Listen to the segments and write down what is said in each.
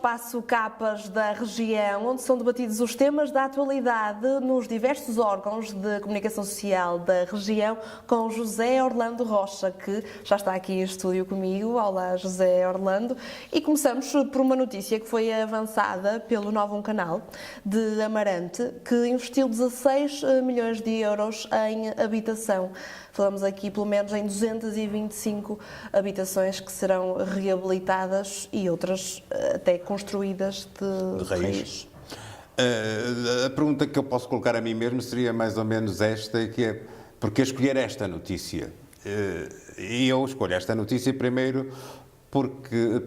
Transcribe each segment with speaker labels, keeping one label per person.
Speaker 1: espaço Capas da região, onde são debatidos os temas da atualidade nos diversos órgãos de comunicação social da região, com José Orlando Rocha, que já está aqui em estúdio comigo. Olá, José Orlando. E começamos por uma notícia que foi avançada pelo Novo Canal de Amarante, que investiu 16 milhões de euros em habitação. Falamos aqui pelo menos em 225 habitações que serão reabilitadas e outras até construídas de raiz.
Speaker 2: A pergunta que eu posso colocar a mim mesmo seria mais ou menos esta, que é: porquê escolher esta notícia? E eu escolho esta notícia primeiro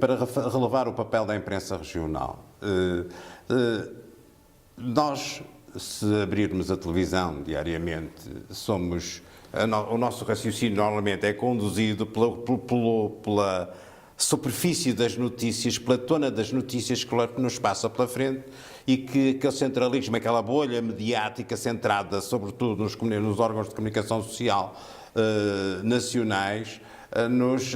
Speaker 2: para relevar o papel da imprensa regional. Nós, se abrirmos a televisão diariamente, o nosso raciocínio normalmente é conduzido pela superfície das notícias, pela tona das notícias que nos passa pela frente, e que aquele centralismo, aquela bolha mediática centrada sobretudo nos órgãos de comunicação social nacionais, nos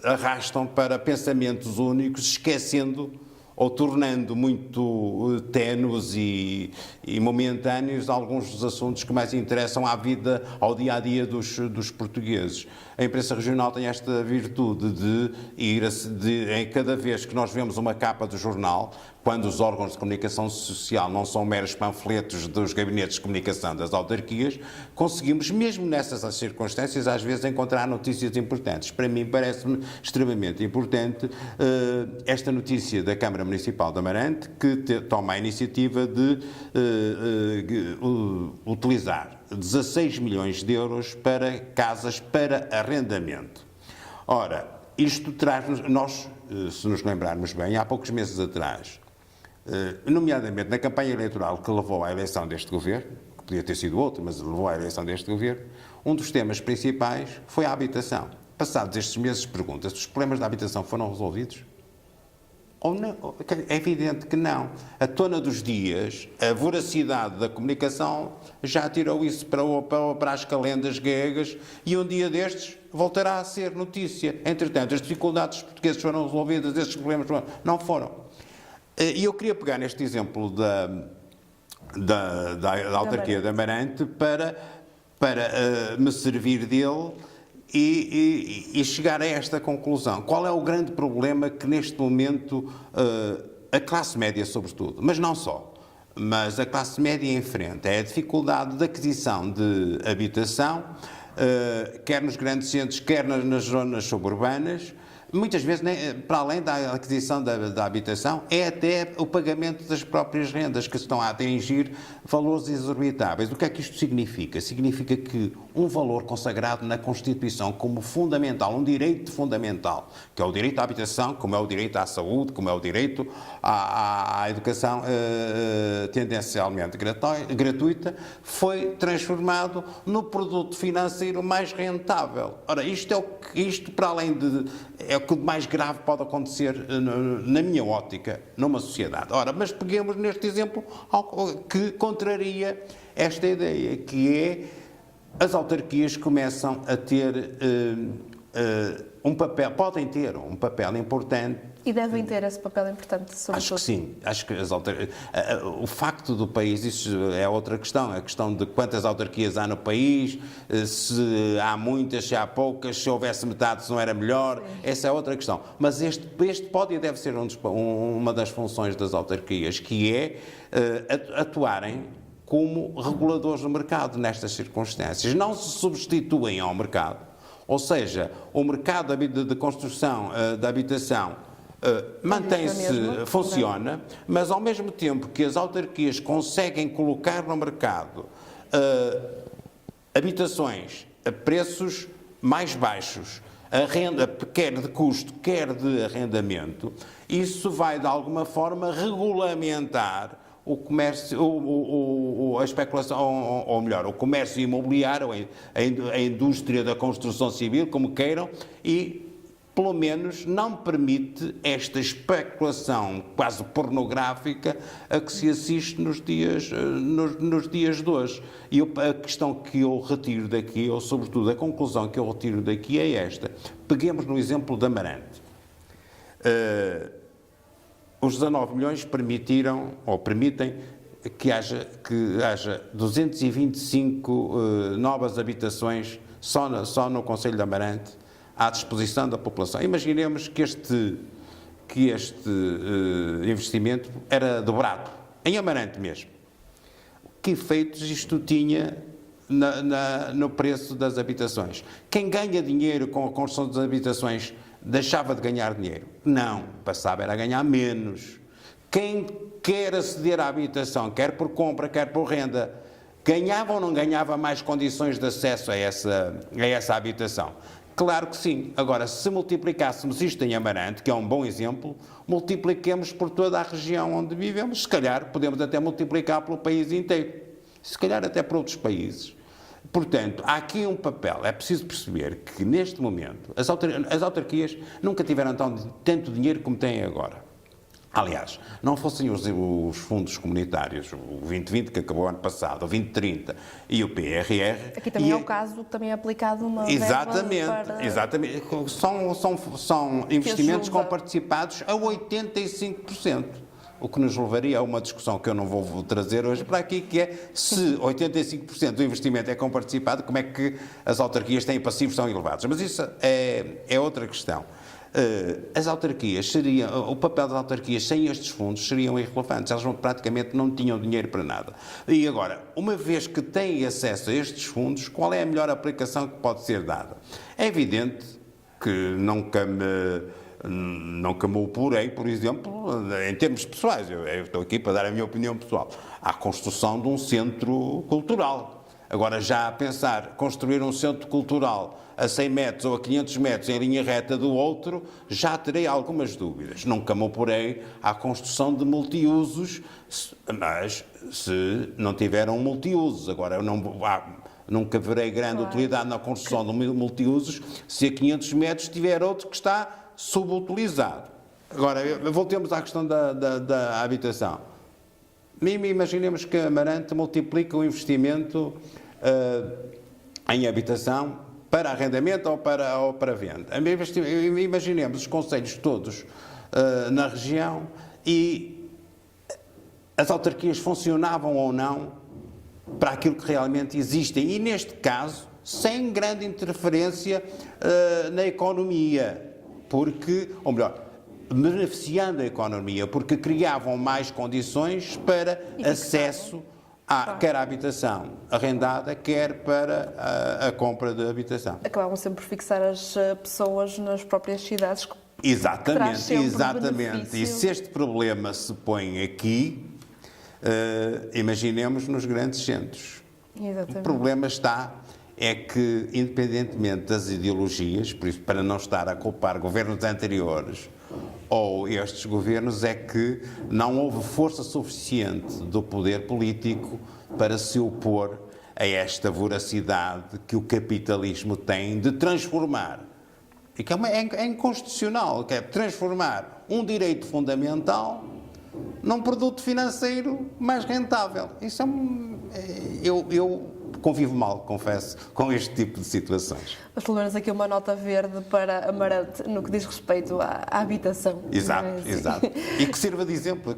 Speaker 2: arrastam para pensamentos únicos, esquecendo ou tornando muito ténues e momentâneos alguns dos assuntos que mais interessam à vida, ao dia-a-dia dos portugueses. A imprensa regional tem esta virtude em cada vez que nós vemos uma capa do jornal, quando os órgãos de comunicação social não são meros panfletos dos gabinetes de comunicação das autarquias, conseguimos, mesmo nessas circunstâncias, às vezes encontrar notícias importantes. Para mim parece-me extremamente importante esta notícia da Câmara Municipal de Amarante, que toma a iniciativa de utilizar 16 milhões de euros para casas para arrendamento. Ora, isto traz-nos, se nos lembrarmos bem, há poucos meses atrás, nomeadamente na campanha eleitoral que levou à eleição deste governo, que podia ter sido outro, mas levou à eleição deste governo, um dos temas principais foi a habitação. Passados estes meses, pergunta-se: os problemas da habitação foram resolvidos? Ou não? É evidente que não. A tona dos dias, a voracidade da comunicação já tirou isso para as calendas gregas, e um dia destes voltará a ser notícia. Entretanto, as dificuldades dos portugueses foram resolvidas, esses problemas não foram. E eu queria pegar neste exemplo da autarquia de Amarante para me servir dele e chegar a esta conclusão. Qual é o grande problema que neste momento a classe média, sobretudo, mas não só, mas a classe média enfrenta? É a dificuldade de aquisição de habitação, quer nos grandes centros, quer nas zonas suburbanas. Muitas vezes, para além da aquisição da habitação, é até o pagamento das próprias rendas, que estão a atingir valores exorbitáveis. O que é que isto significa? Significa que um valor consagrado na Constituição como fundamental, um direito fundamental, que é o direito à habitação, como é o direito à saúde, como é o direito à educação tendencialmente gratuita, foi transformado no produto financeiro mais rentável. Ora, isto para além é o que mais grave pode acontecer, na minha ótica, numa sociedade. Ora, mas peguemos neste exemplo que contraria esta ideia, que é: as autarquias começam a ter podem ter um papel importante.
Speaker 1: E devem ter esse papel importante, sobretudo.
Speaker 2: Acho que sim. Acho que o facto do país, isso é outra questão. É a questão de quantas autarquias há no país, se há muitas, se há poucas, se houvesse metade, se não era melhor. Sim. Essa é outra questão. Mas este pode e deve ser uma das funções das autarquias, que é atuarem como reguladores do mercado nestas circunstâncias. Não se substituem ao mercado. Ou seja, o mercado de construção da habitação mantém-se, funciona, mas ao mesmo tempo que as autarquias conseguem colocar no mercado habitações a preços mais baixos, a renda, quer de custo, quer de arrendamento, isso vai de alguma forma regulamentar o comércio, a especulação, ou melhor, o comércio imobiliário, a indústria da construção civil, como queiram, e pelo menos não permite esta especulação quase pornográfica a que se assiste nos dias de hoje. E a questão que eu retiro daqui, ou sobretudo a conclusão que eu retiro daqui, é esta. Peguemos no exemplo de Amarante. os 19 milhões permitiram, ou permitem, que haja 225 novas habitações só no Concelho de Amarante à disposição da população. Imaginemos que este investimento era dobrado, em Amarante mesmo. Que efeitos isto tinha no preço das habitações? Quem ganha dinheiro com a construção das habitações deixava de ganhar dinheiro? Não, passava a ganhar menos. Quem quer aceder à habitação, quer por compra, quer por renda, ganhava ou não ganhava mais condições de acesso a essa habitação? Claro que sim. Agora, se multiplicássemos isto em Amarante, que é um bom exemplo, multipliquemos por toda a região onde vivemos. Se calhar podemos até multiplicar pelo país inteiro. Se calhar até por outros países. Portanto, há aqui um papel. É preciso perceber que, neste momento, as autarquias nunca tiveram tanto dinheiro como têm agora. Aliás, não fossem os fundos comunitários, o 2020 que acabou ano passado, o 2030 e o PRR...
Speaker 1: Aqui também é o caso que também é aplicado uma
Speaker 2: Exatamente. São investimentos comparticipados a 85%. O que nos levaria a uma discussão que eu não vou trazer hoje para aqui, que é se 85% do investimento é comparticipado, como é que as autarquias têm passivos tão elevados? Mas isso é outra questão. O papel das autarquias sem estes fundos seriam irrelevantes, elas praticamente não tinham dinheiro para nada. E agora, uma vez que têm acesso a estes fundos, qual é a melhor aplicação que pode ser dada? É evidente que nunca me oporei, por exemplo, em termos pessoais, eu estou aqui para dar a minha opinião pessoal, à construção de um centro cultural. Agora, já a pensar construir um centro cultural a 100 metros ou a 500 metros em linha reta do outro, já terei algumas dúvidas. Nunca me oporei à construção de multiusos, mas se não tiveram multiusos. Agora, eu nunca verei grande utilidade na construção de multiusos se a 500 metros tiver outro que está subutilizado. Agora, voltemos à questão da habitação. Imaginemos que Amarante multiplica o investimento em habitação para arrendamento ou para venda. Imaginemos os concelhos todos na região e as autarquias funcionavam ou não para aquilo que realmente existem e, neste caso, sem grande interferência na economia, beneficiando a economia, porque criavam mais condições para acesso quer à habitação arrendada, quer para a compra de habitação.
Speaker 1: Acabavam sempre por fixar as pessoas nas próprias cidades.
Speaker 2: Exatamente. E se este problema se põe aqui, imaginemos nos grandes centros.
Speaker 1: Exatamente.
Speaker 2: O problema é que, independentemente das ideologias, por isso, para não estar a culpar governos anteriores ou estes governos, é que não houve força suficiente do poder político para se opor a esta voracidade que o capitalismo tem de transformar, e que é inconstitucional, que é transformar um direito fundamental num produto financeiro mais rentável. Isso eu convivo mal, confesso, com este tipo de situações.
Speaker 1: Mas pelo menos aqui uma nota verde para Amarante no que diz respeito à habitação.
Speaker 2: Exato. E que sirva de exemplo,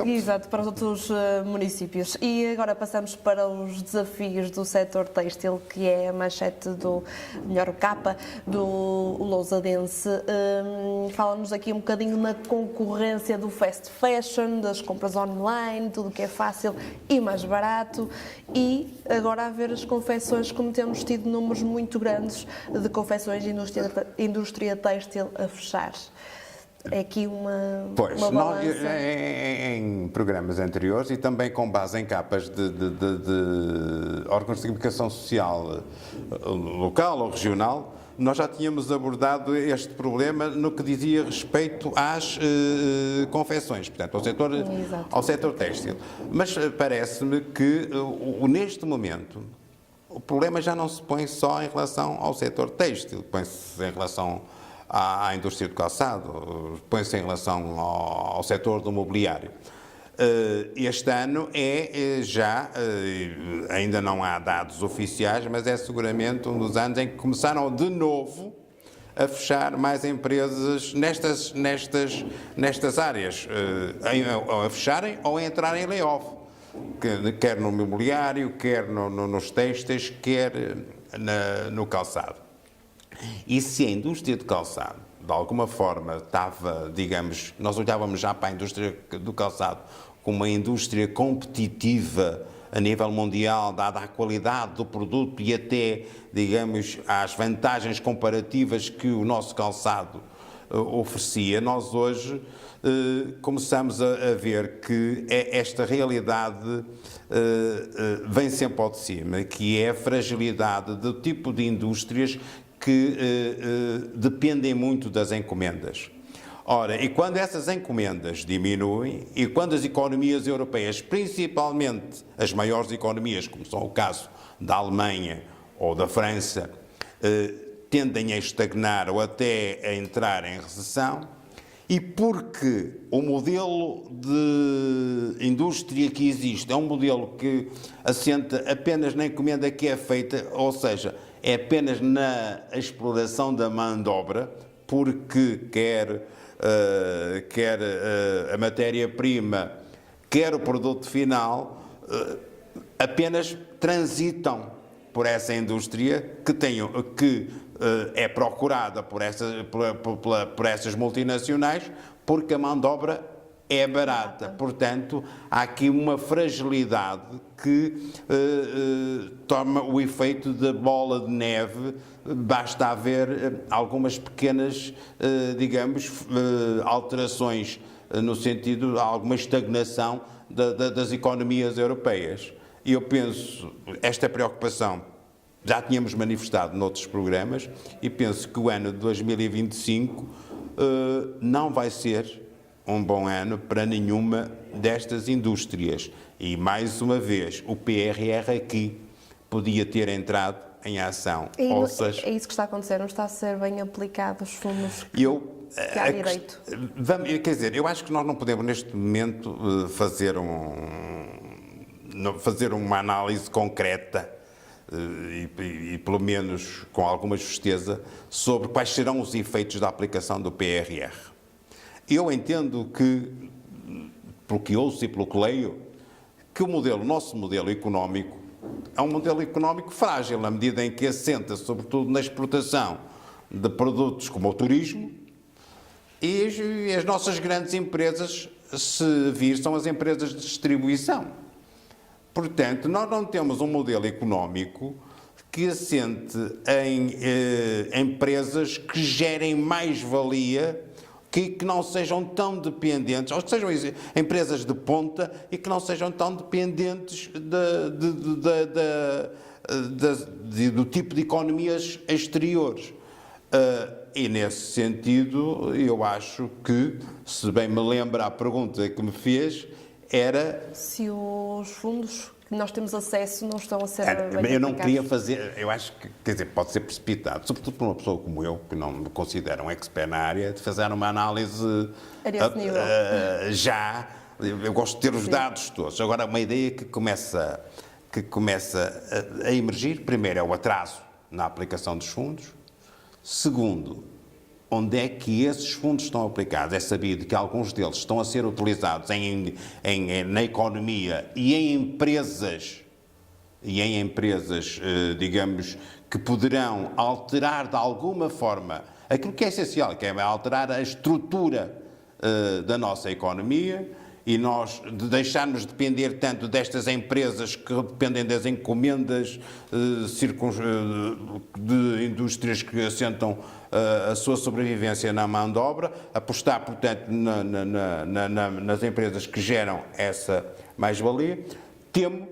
Speaker 1: Exato, para os outros municípios. E agora passamos para os desafios do setor têxtil, que é a manchete do melhor capa do Lousadense. Fala-nos aqui um bocadinho na concorrência do fast fashion, das compras online, tudo o que é fácil e mais barato. E agora a ver as confecções, como temos tido números muito grandes de confecções de indústria têxtil a fechar. É aqui uma balança.
Speaker 2: Em programas anteriores e também com base em capas de órgãos de comunicação social local ou regional, nós já tínhamos abordado este problema no que dizia respeito às confecções, portanto, ao setor têxtil. Mas parece-me que, neste momento, o problema já não se põe só em relação ao setor têxtil, põe-se em relação à indústria do calçado, põe-se em relação ao setor do mobiliário. Este ano ainda não há dados oficiais, mas é seguramente um dos anos em que começaram de novo a fechar mais empresas nestas áreas, a fecharem ou a entrarem em layoff, quer no imobiliário, quer nos têxteis, quer no calçado. E se a indústria de calçado, de alguma forma, estava, digamos, nós olhávamos já para a indústria do calçado como uma indústria competitiva a nível mundial, dada a qualidade do produto e até, digamos, às vantagens comparativas que o nosso calçado oferecia, nós hoje começamos a ver que esta realidade vem sempre ao de cima, que é a fragilidade do tipo de indústrias que dependem muito das encomendas. Ora, e quando essas encomendas diminuem, e quando as economias europeias, principalmente as maiores economias, como são o caso da Alemanha ou da França, tendem a estagnar ou até a entrar em recessão, e porque o modelo de indústria que existe é um modelo que assenta apenas na encomenda que é feita, ou seja, é apenas na exploração da mão de obra, porque quer a matéria-prima, quer o produto final, apenas transitam por essa indústria que é procurada por essas multinacionais, porque a mão de obra é barata. Portanto, há aqui uma fragilidade que toma o efeito da bola de neve. Basta haver algumas pequenas, digamos, alterações no sentido de alguma estagnação das economias europeias. E eu penso, esta preocupação já tínhamos manifestado noutros programas, e penso que o ano de 2025 não vai ser um bom ano para nenhuma destas indústrias. E, mais uma vez, o PRR aqui podia ter entrado em ação. Ou seja,
Speaker 1: é isso que está a acontecer, não está a ser bem aplicado os fundos que há direito.
Speaker 2: Quer dizer, eu acho que nós não podemos, neste momento, fazer uma análise concreta e pelo menos com alguma justeza, sobre quais serão os efeitos da aplicação do PRR. Eu entendo que, pelo que ouço e pelo que leio, que o nosso modelo económico é um modelo económico frágil, na medida em que assenta sobretudo na exportação de produtos como o turismo, e as nossas grandes empresas, se vir, são as empresas de distribuição. Portanto, nós não temos um modelo económico que assente em empresas que gerem mais-valia, que não sejam tão dependentes, ou que sejam empresas de ponta e que não sejam tão dependentes do tipo de economias exteriores. E nesse sentido, eu acho que, se bem me lembra a pergunta que me fez, era
Speaker 1: se os fundos que nós temos acesso não estão a ser
Speaker 2: eu não queria fazer, eu acho que, quer dizer, pode ser precipitado, sobretudo por uma pessoa como eu, que não me considero um expert na área, de fazer uma análise já. Eu gosto de ter os dados todos. Agora, uma ideia que começa a emergir, primeiro, é o atraso na aplicação dos fundos. Segundo, onde é que esses fundos estão aplicados? É sabido que alguns deles estão a ser utilizados na economia e em empresas, digamos, que poderão alterar de alguma forma aquilo que é essencial, que é alterar a estrutura da nossa economia, e nós deixarmos de depender tanto destas empresas que dependem das encomendas de indústrias que assentam a sua sobrevivência na mão de obra, apostar, portanto, nas empresas que geram essa mais-valia. Temo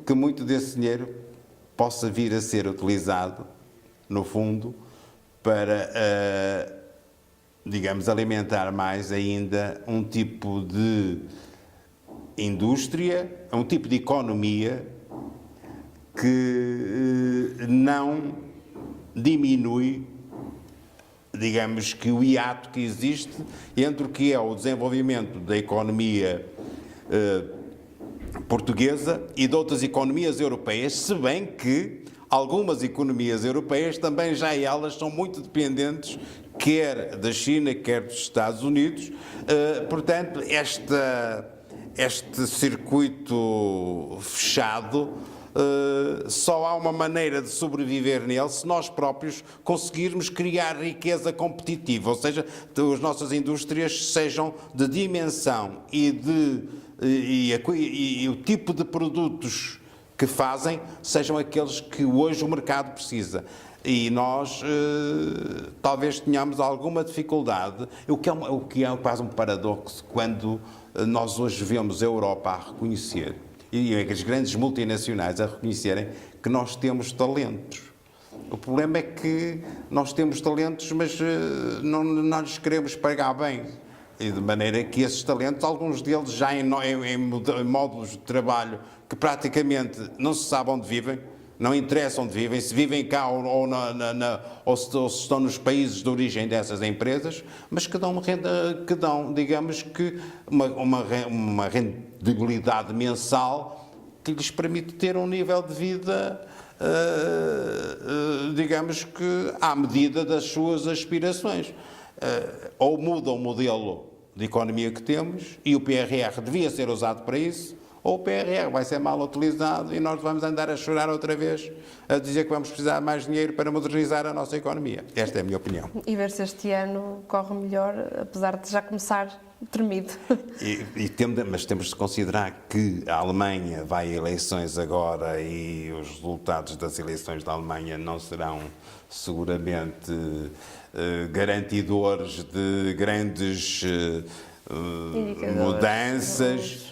Speaker 2: que muito desse dinheiro possa vir a ser utilizado, no fundo, para, digamos, alimentar mais ainda um tipo de indústria, um tipo de economia que não diminui, digamos, que o hiato que existe entre o que é o desenvolvimento da economia portuguesa e de outras economias europeias, se bem que algumas economias europeias também já elas são muito dependentes, quer da China, quer dos Estados Unidos. Portanto, este circuito fechado, só há uma maneira de sobreviver nele se nós próprios conseguirmos criar riqueza competitiva, ou seja, as nossas indústrias sejam de dimensão e o tipo de produtos que fazem sejam aqueles que hoje o mercado precisa. E nós talvez tenhamos alguma dificuldade, o que é quase um paradoxo, quando nós hoje vemos a Europa a reconhecer, e as grandes multinacionais a reconhecerem que nós temos talentos. O problema é que nós temos talentos, mas não lhes queremos pagar bem. E de maneira que esses talentos, alguns deles já em módulos de trabalho que praticamente não se sabe onde vivem, não interessa onde vivem, se vivem cá ou se estão nos países de origem dessas empresas, mas que dão, digamos que, uma rendibilidade mensal que lhes permite ter um nível de vida, digamos que, à medida das suas aspirações. Ou muda o modelo de economia que temos, e o PRR devia ser usado para isso, ou o PRR vai ser mal utilizado e nós vamos andar a chorar outra vez, a dizer que vamos precisar de mais dinheiro para modernizar a nossa economia. Esta é a minha opinião.
Speaker 1: E ver se este ano corre melhor, apesar de já começar tremido.
Speaker 2: Mas temos de considerar que a Alemanha vai a eleições agora e os resultados das eleições da Alemanha não serão seguramente garantidores de grandes mudanças.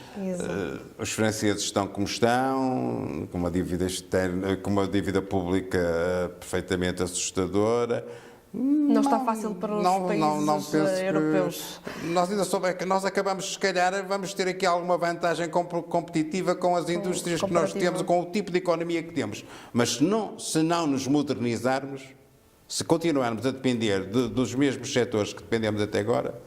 Speaker 2: Os franceses estão como estão, com uma dívida externa, com uma dívida pública perfeitamente assustadora.
Speaker 1: Não está fácil para os países europeus.
Speaker 2: Nós acabamos, se calhar, vamos ter aqui alguma vantagem competitiva com as indústrias que nós temos, com o tipo de economia que temos. Mas se não nos modernizarmos, se continuarmos a depender dos mesmos setores que dependemos até agora,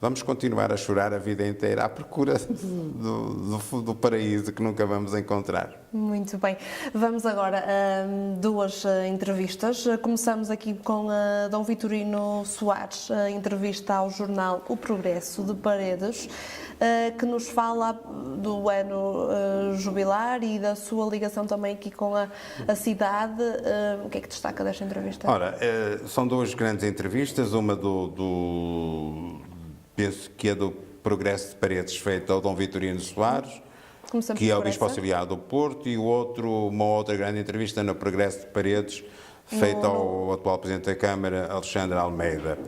Speaker 2: vamos continuar a chorar a vida inteira à procura do paraíso que nunca vamos encontrar.
Speaker 1: Muito bem. Vamos agora a duas entrevistas. Começamos aqui com Dom Vitorino Soares, a entrevista ao jornal O Progresso de Paredes, que nos fala do ano jubilar e da sua ligação também aqui com a cidade. O que é que destaca desta entrevista?
Speaker 2: Ora, são duas grandes entrevistas, uma penso que é do Progresso de Paredes, feita ao Dom Vitorino Soares, que é o Bispo Auxiliar do Porto, e uma outra grande entrevista no Progresso de Paredes, feita ao atual Presidente da Câmara, Alexandre Almeida.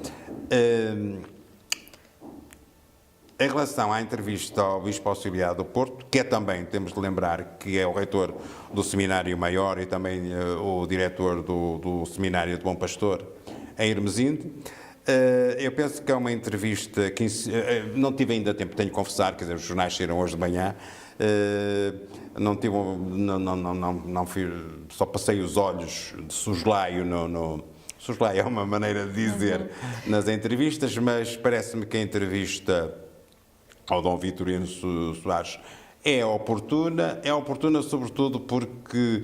Speaker 2: Em relação à entrevista ao Bispo Auxiliar do Porto, que é também, temos de lembrar, que é o reitor do Seminário Maior e também o diretor do Seminário de Bom Pastor, em Hermesinde, eu penso que é uma entrevista que não tive ainda tempo, tenho que confessar, quer dizer, os jornais saíram hoje de manhã, não fui, só passei os olhos de soslaio soslaio é uma maneira de dizer nas entrevistas, mas parece-me que a entrevista ao Dom Vitorino Soares é oportuna sobretudo porque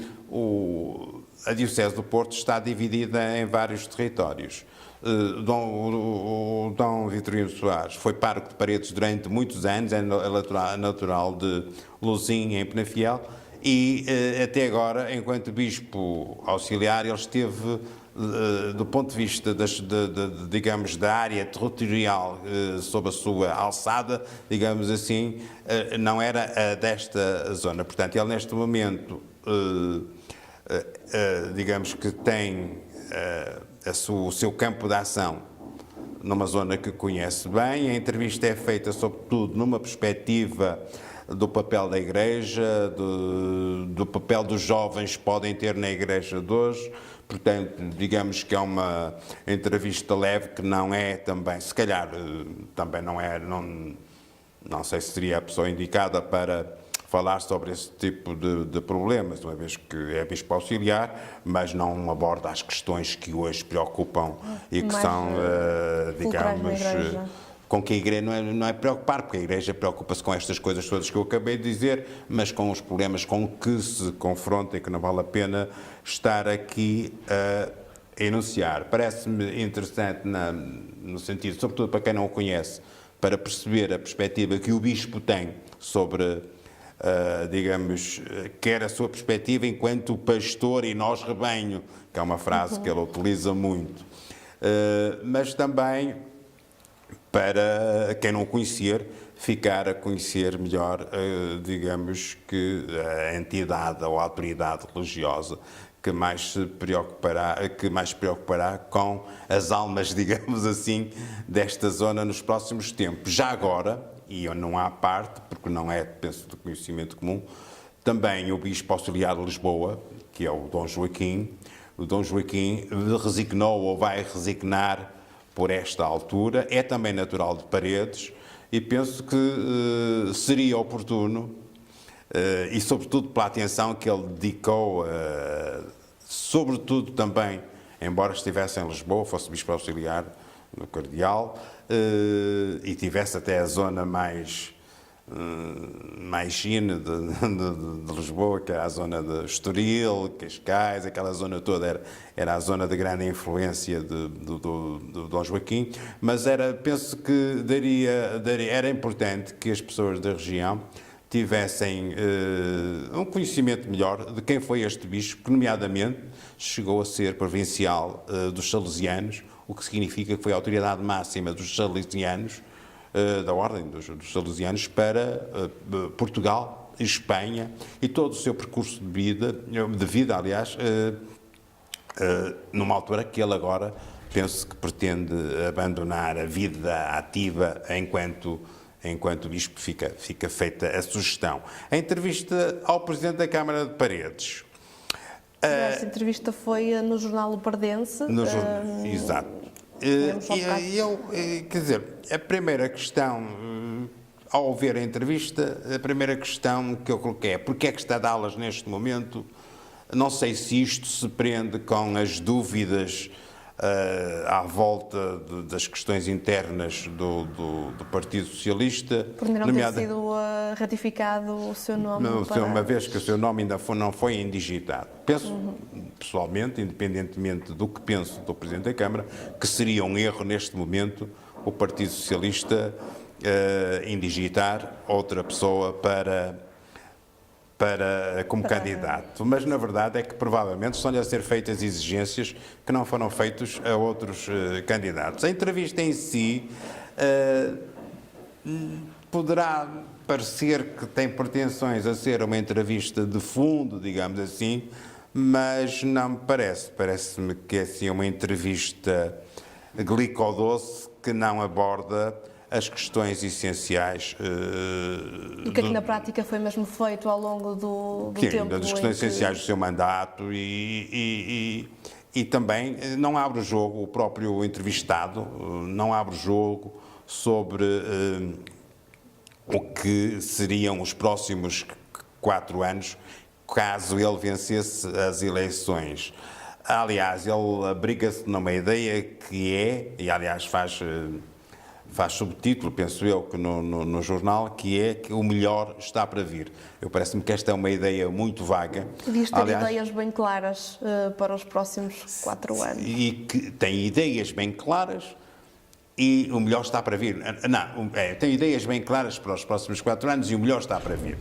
Speaker 2: a Diocese do Porto está dividida em vários territórios. O Dom Vitorino Soares foi pároco de Paredes durante muitos anos, é natural de Lousim, em Penafiel, e até agora, enquanto Bispo Auxiliar, ele esteve, do ponto de vista digamos, da área territorial sob a sua alçada, digamos assim, não era desta zona. Portanto, ele neste momento, digamos que tem o seu campo de ação numa zona que conhece bem. A entrevista é feita, sobretudo, numa perspectiva do papel da Igreja, do papel dos jovens que podem ter na Igreja de hoje. Portanto, digamos que é uma entrevista leve, que não é também, se calhar, também não é, não sei se seria a pessoa indicada para falar sobre esse tipo de problemas, uma vez que é Bispo Auxiliar, mas não aborda as questões que hoje preocupam e que são, digamos, com que a Igreja não é preocupar, porque a Igreja preocupa-se com estas coisas todas que eu acabei de dizer, mas com os problemas com que se confronta e que não vale a pena estar aqui a enunciar. Parece-me interessante no sentido, sobretudo para quem não o conhece, para perceber a perspectiva que o Bispo tem sobre, digamos, quer a sua perspectiva enquanto pastor e nós rebanho, que é uma frase que ele utiliza muito, mas também para quem não o conhecer, ficar a conhecer melhor, digamos, que a entidade ou a autoridade religiosa que mais se preocupará com as almas, digamos assim, desta zona nos próximos tempos. Já agora, e não há parte, porque não é, penso, do conhecimento comum, também o Bispo Auxiliar de Lisboa, que é o Dom Joaquim, resignou ou vai resignar por esta altura, é também natural de Paredes, e penso que seria oportuno, e sobretudo pela atenção que ele dedicou, sobretudo também, embora estivesse em Lisboa, fosse Bispo Auxiliar no Cardeal, e tivesse até a zona mais fina de Lisboa, que era a zona de Estoril, Cascais, aquela zona toda era a zona de grande influência do Dom Joaquim, mas penso que era importante que as pessoas da região tivessem um conhecimento melhor de quem foi este bispo, que nomeadamente chegou a ser provincial dos Salesianos, o que significa que foi a autoridade máxima dos Salesianos, da ordem dos Salesianos, para Portugal, Espanha, e todo o seu percurso de vida, aliás, numa altura que ele agora penso que pretende abandonar a vida ativa enquanto bispo. Fica feita a sugestão. A entrevista ao Presidente da Câmara de Paredes.
Speaker 1: Essa entrevista foi no jornal O Pardense.
Speaker 2: Exato. Quer dizer, a primeira questão, ao ver a entrevista, a primeira questão que eu coloquei é: porque é que está a dá-las neste momento? Não sei se isto se prende com as dúvidas à volta das questões internas do Partido Socialista.
Speaker 1: Por não ter sido ratificado o seu nome.
Speaker 2: Uma vez que o seu nome ainda não foi indigitado. Penso, pessoalmente, independentemente do que penso do Presidente da Câmara, que seria um erro neste momento o Partido Socialista indigitar outra pessoa como candidato, mas na verdade é que provavelmente estão-lhe a ser feitas exigências que não foram feitas a outros candidatos. A entrevista em si poderá parecer que tem pretensões a ser uma entrevista de fundo, digamos assim, mas não me parece. Parece-me que é assim uma entrevista glicodoce que não aborda as questões essenciais.
Speaker 1: E que aqui na prática foi mesmo feito ao longo do tempo.
Speaker 2: Das questões essenciais do seu mandato e também não abre o jogo, o próprio entrevistado não abre o jogo sobre o que seriam os próximos 4 anos caso ele vencesse as eleições. Aliás, ele abriga-se numa ideia que é, e aliás faz subtítulo, penso eu, que no jornal, que é que o melhor está para vir. Parece-me que esta é uma ideia muito vaga.
Speaker 1: Diz ter ideias bem claras para os próximos 4 anos.
Speaker 2: E que tem ideias bem claras e o melhor está para vir. Tem ideias bem claras para os próximos 4 anos e o melhor está para vir.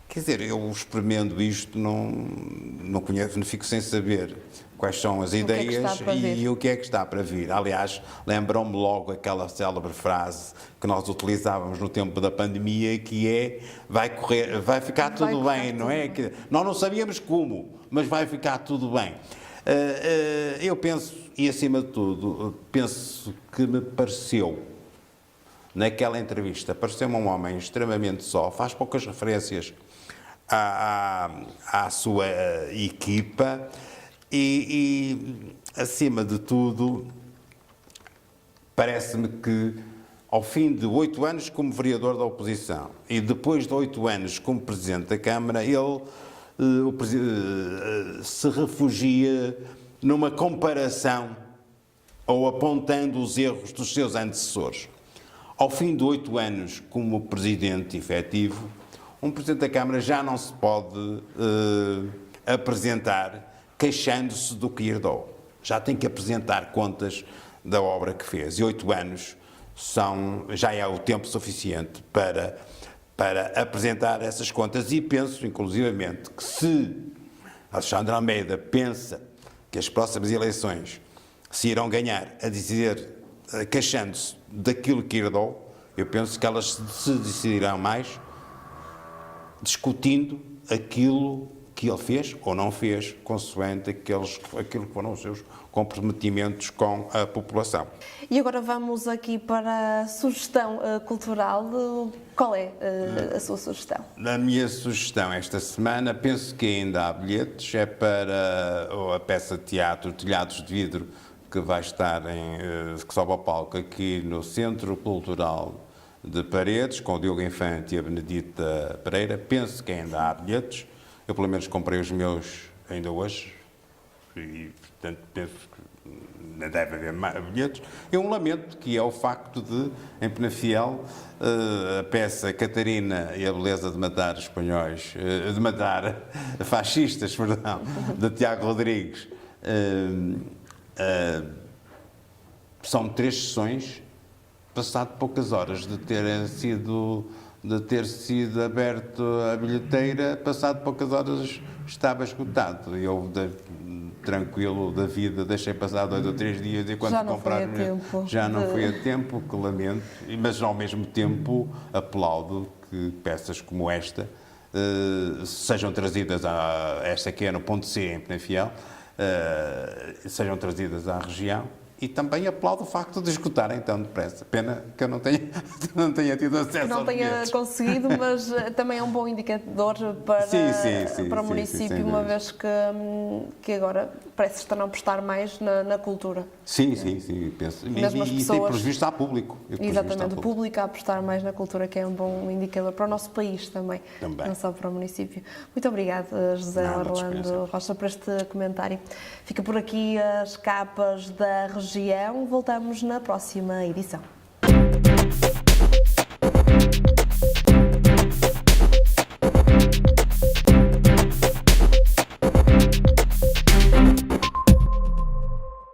Speaker 2: Quer dizer, eu experimento isto, não conheço, não fico sem saber quais são as ideias e o que é que está para vir. Aliás, lembram-me logo aquela célebre frase que nós utilizávamos no tempo da pandemia, que é: vai ficar tudo bem, não é? Nós não sabíamos como, mas vai ficar tudo bem. Eu penso, e acima de tudo, penso que me pareceu, naquela entrevista, pareceu-me um homem extremamente só, faz poucas referências à sua equipa e, acima de tudo, parece-me que, ao fim de 8 anos como vereador da oposição e depois de 8 anos como Presidente da Câmara, ele se refugia numa comparação ou apontando os erros dos seus antecessores. Ao fim de 8 anos como presidente efetivo, um presidente da Câmara já não se pode apresentar queixando-se do que herdou. Já tem que apresentar contas da obra que fez. E 8 anos já é o tempo suficiente para apresentar essas contas. E penso, inclusivamente, que se Alexandre Almeida pensa que as próximas eleições se irão ganhar a dizer, queixando-se daquilo que herdou, eu penso que elas se decidirão mais discutindo aquilo que ele fez ou não fez, consoante aquilo que foram os seus comprometimentos com a população.
Speaker 1: E agora vamos aqui para a sugestão cultural. Qual é a sua sugestão?
Speaker 2: A minha sugestão esta semana, penso que ainda há bilhetes, é para a peça de teatro Telhados de Vidro, que vai estar que sobe ao palco aqui no Centro Cultural de Paredes, com o Diogo Infante e a Benedita Pereira. Penso que ainda há bilhetes. Eu, pelo menos, comprei os meus ainda hoje e, portanto, penso que não deve haver mais bilhetes. É um lamento, que é o facto de, em Penafiel, a peça Catarina e a Beleza de Matar Espanhóis, de matar fascistas, perdão, de Tiago Rodrigues, são 3 sessões, passado poucas horas de ter sido aberto a bilheteira, passado poucas horas estava esgotado. E eu, tranquilo da vida, deixei passar 2 ou 3 dias e quando comprar já não foi a tempo, que lamento, mas ao mesmo tempo aplaudo que peças como esta sejam trazidas esta que é no Ponto C, em Penafiel, sejam trazidas à região. E também aplaudo o facto de esgotarem tão depressa. Pena que eu não tenha tido acesso
Speaker 1: não
Speaker 2: aos
Speaker 1: tenha
Speaker 2: bilhetes.
Speaker 1: conseguido, mas também é um bom indicador para o município, uma vez que agora parece que estão a apostar mais na cultura.
Speaker 2: Sim, penso. E tem prejuízo ao público.
Speaker 1: Exatamente, o público a apostar mais na cultura, que é um bom indicador para o nosso país também. Não só para o município. Muito obrigada, José Orlando Rocha, por este comentário. Fica por aqui as capas da região. Voltamos na próxima edição.